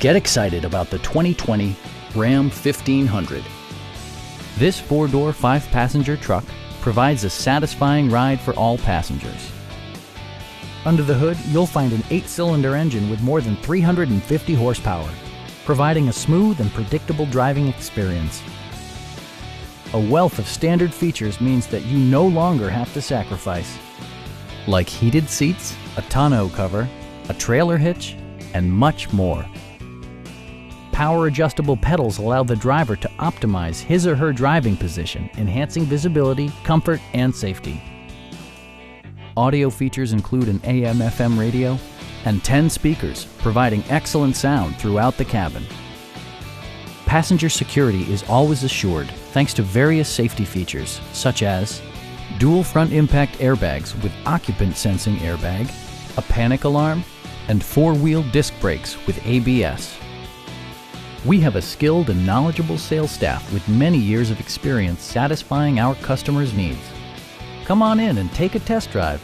Get excited about the 2020 Ram 1500. This four-door, five-passenger truck provides a satisfying ride for all passengers. Under the hood, you'll find an 8-cylinder engine with more than 350 horsepower, providing a smooth and predictable driving experience. A wealth of standard features means that you no longer have to sacrifice, like heated seats, a tonneau cover, a trailer hitch, and much more. Power-adjustable pedals allow the driver to optimize his or her driving position, enhancing visibility, comfort, and safety. Audio features include an AM/FM radio and 10 speakers, providing excellent sound throughout the cabin. Passenger security is always assured thanks to various safety features, such as dual front impact airbags with occupant sensing airbag, a panic alarm, and four-wheel disc brakes with ABS. We have a skilled and knowledgeable sales staff with many years of experience satisfying our customers' needs. Come on in and take a test drive.